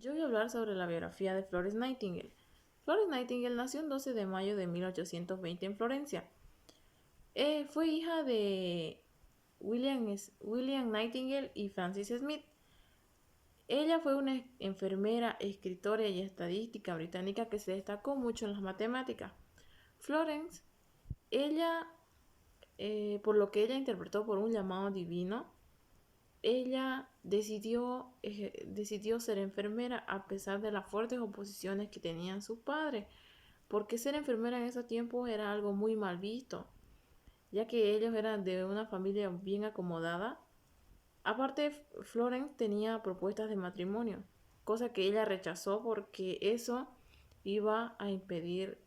Yo voy a hablar sobre la biografía de Florence Nightingale. Florence Nightingale nació el 12 de mayo de 1820 en Florencia. Fue hija de William Nightingale y Francis Smith. Ella fue una enfermera, escritora y estadística británica que se destacó mucho en las matemáticas. Florence, ella, por lo que ella interpretó por un llamado divino, ella decidió ser enfermera a pesar de las fuertes oposiciones que tenían sus padres, porque ser enfermera en esos tiempos era algo muy mal visto, ya que ellos eran de una familia bien acomodada. Aparte, Florence tenía propuestas de matrimonio, cosa que ella rechazó porque eso iba a impedir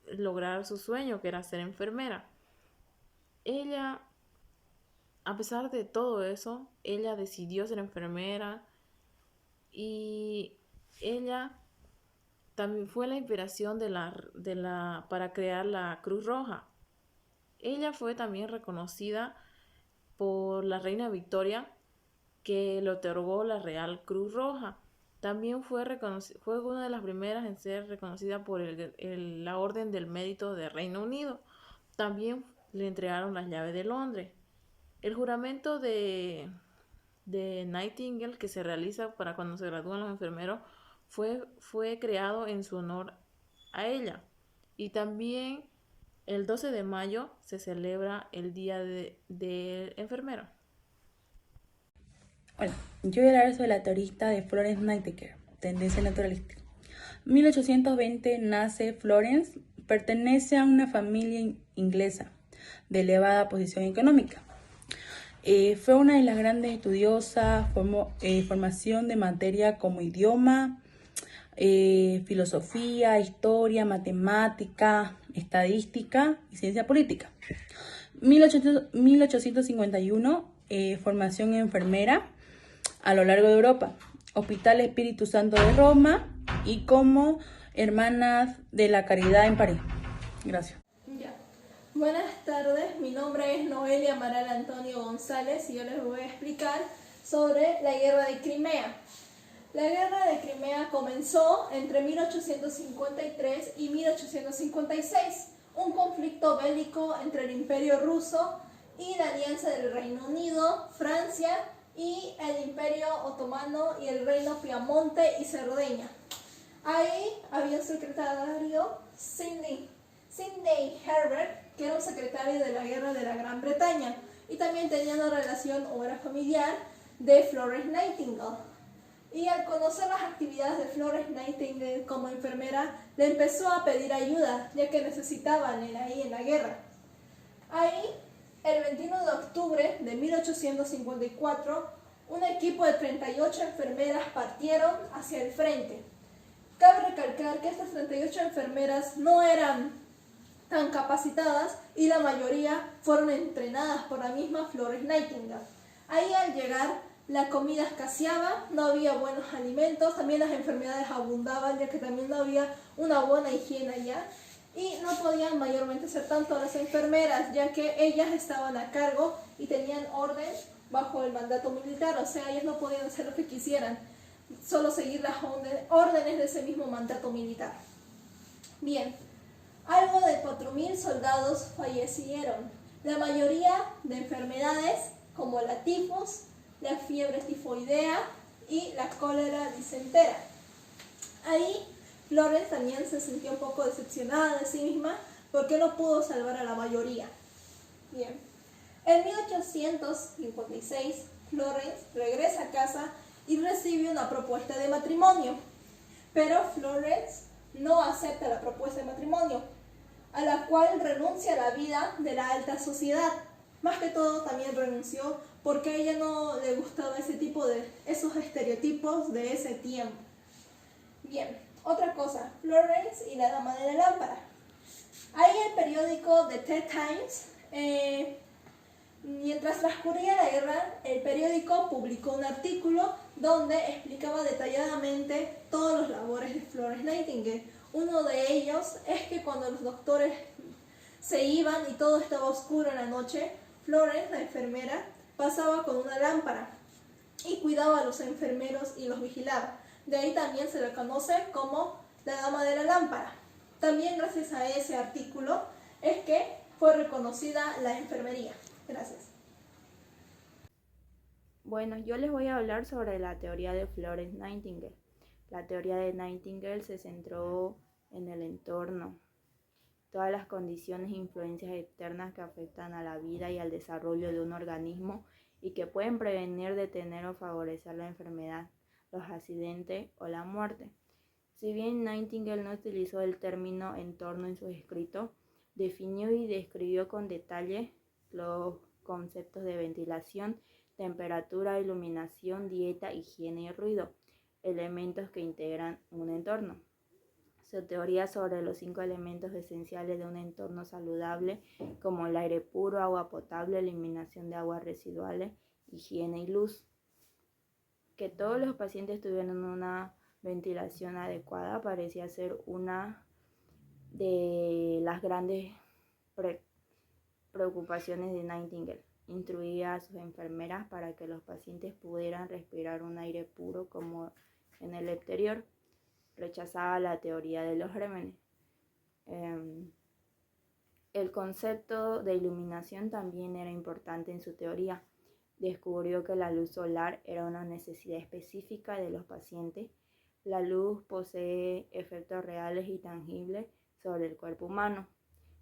lograr su sueño, que era ser enfermera. Ella, a pesar de todo eso, ella decidió ser enfermera y ella también fue la inspiración para crear la Cruz Roja. Ella fue también reconocida por la reina Victoria, que le otorgó la Real Cruz Roja. También fue una de las primeras en ser reconocida por la Orden del Mérito de Reino Unido. También le entregaron las llaves de Londres. El juramento de Nightingale, que se realiza para cuando se gradúan los enfermeros, fue creado en su honor a ella. Y también el 12 de mayo se celebra el Día del Enfermero. Hola, yo voy a hablar sobre la teorista de Florence Nightingale, tendencia naturalista. 1820 nace Florence, pertenece a una familia inglesa de elevada posición económica. Fue una de las grandes estudiosas, formación de materia como idioma, filosofía, historia, matemática, estadística y ciencia política. 1851, formación enfermera a lo largo de Europa, Hospital Espíritu Santo de Roma y como Hermanas de la Caridad en París. Gracias. Ya. Buenas tardes, mi nombre es Noelia Amaral Antonio González y yo les voy a explicar sobre la Guerra de Crimea. La Guerra de Crimea comenzó entre 1853 y 1856, un conflicto bélico entre el Imperio Ruso y la alianza del Reino Unido, Francia y el Imperio Otomano y el Reino Piamonte y Cerdeña. Ahí había un secretario, Sidney Herbert, que era un secretario de la Guerra de la Gran Bretaña, y también tenía una relación o era familiar de Florence Nightingale. Y al conocer las actividades de Florence Nightingale como enfermera, le empezó a pedir ayuda, ya que necesitaban ahí en la guerra. Ahí, el 21 de octubre de 1854, un equipo de 38 enfermeras partieron hacia el frente. Cabe recalcar que estas 38 enfermeras no eran tan capacitadas y la mayoría fueron entrenadas por la misma Florence Nightingale. Ahí al llegar, la comida escaseaba, no había buenos alimentos, también las enfermedades abundaban, ya que también no había una buena higiene allá. Y no podían mayormente ser tanto las enfermeras, ya que ellas estaban a cargo y tenían orden bajo el mandato militar, o sea, ellas no podían hacer lo que quisieran, solo seguir las órdenes de ese mismo mandato militar. Bien, algo de 4.000 soldados fallecieron, la mayoría de enfermedades como la tifus, la fiebre tifoidea y la cólera disentera. Ahí Florence también se sintió un poco decepcionada de sí misma porque no pudo salvar a la mayoría. Bien. En 1856, Florence regresa a casa y recibe una propuesta de matrimonio. Pero Florence no acepta la propuesta de matrimonio, a la cual renuncia a la vida de la alta sociedad. Más que todo también renunció porque a ella no le gustaba esos estereotipos de ese tiempo. Bien. Otra cosa, Florence y la dama de la lámpara. Ahí el periódico The Times, mientras transcurría la guerra, el periódico publicó un artículo donde explicaba detalladamente todos los labores de Florence Nightingale. Uno de ellos es que cuando los doctores se iban y todo estaba oscuro en la noche, Florence, la enfermera, pasaba con una lámpara y cuidaba a los enfermeros y los vigilaba. De ahí también se le conoce como la dama de la lámpara. También gracias a ese artículo es que fue reconocida la enfermería. Gracias. Bueno, yo les voy a hablar sobre la teoría de Florence Nightingale. La teoría de Nightingale se centró en el entorno, todas las condiciones e influencias externas que afectan a la vida y al desarrollo de un organismo y que pueden prevenir, detener o favorecer la enfermedad, los accidentes o la muerte. Si bien Nightingale no utilizó el término entorno en sus escritos, definió y describió con detalle los conceptos de ventilación, temperatura, iluminación, dieta, higiene y ruido, elementos que integran un entorno. Su teoría sobre los 5 elementos esenciales de un entorno saludable, como el aire puro, agua potable, eliminación de aguas residuales, higiene y luz. Que todos los pacientes tuvieran una ventilación adecuada parecía ser una de las grandes preocupaciones de Nightingale. Instruía a sus enfermeras para que los pacientes pudieran respirar un aire puro como en el exterior. Rechazaba la teoría de los gérmenes. El concepto de iluminación también era importante en su teoría. Descubrió que la luz solar era una necesidad específica de los pacientes. La luz posee efectos reales y tangibles sobre el cuerpo humano.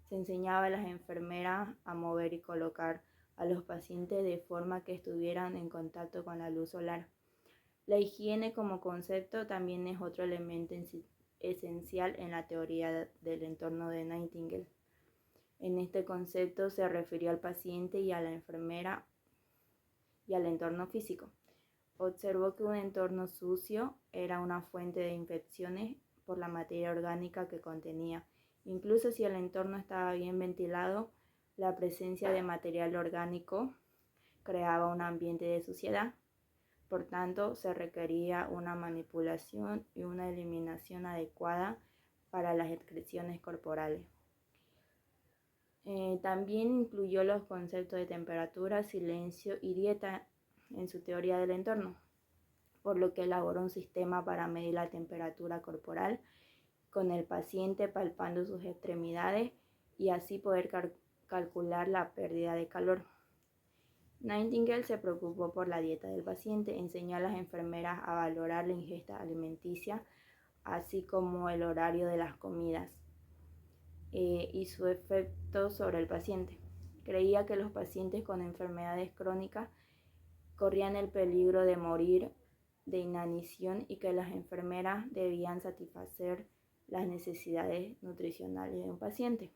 Se enseñaba a las enfermeras a mover y colocar a los pacientes de forma que estuvieran en contacto con la luz solar. La higiene como concepto también es otro elemento esencial en la teoría del entorno de Nightingale. En este concepto se refirió al paciente y a la enfermera y al entorno físico. Observó que un entorno sucio era una fuente de infecciones por la materia orgánica que contenía. Incluso si el entorno estaba bien ventilado, la presencia de material orgánico creaba un ambiente de suciedad. Por tanto, se requería una manipulación y una eliminación adecuada para las excreciones corporales. También incluyó los conceptos de temperatura, silencio y dieta en su teoría del entorno, por lo que elaboró un sistema para medir la temperatura corporal con el paciente palpando sus extremidades y así poder calcular la pérdida de calor. Nightingale se preocupó por la dieta del paciente, enseñó a las enfermeras a valorar la ingesta alimenticia, así como el horario de las comidas y su efecto sobre el paciente. Creía que los pacientes con enfermedades crónicas corrían el peligro de morir de inanición y que las enfermeras debían satisfacer las necesidades nutricionales de un paciente.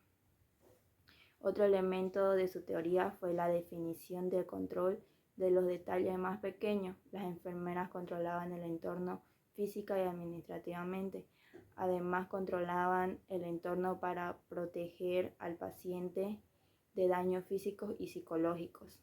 Otro elemento de su teoría fue la definición del control de los detalles más pequeños. Las enfermeras controlaban el entorno física y administrativamente. Además, controlaban el entorno para proteger al paciente de daños físicos y psicológicos.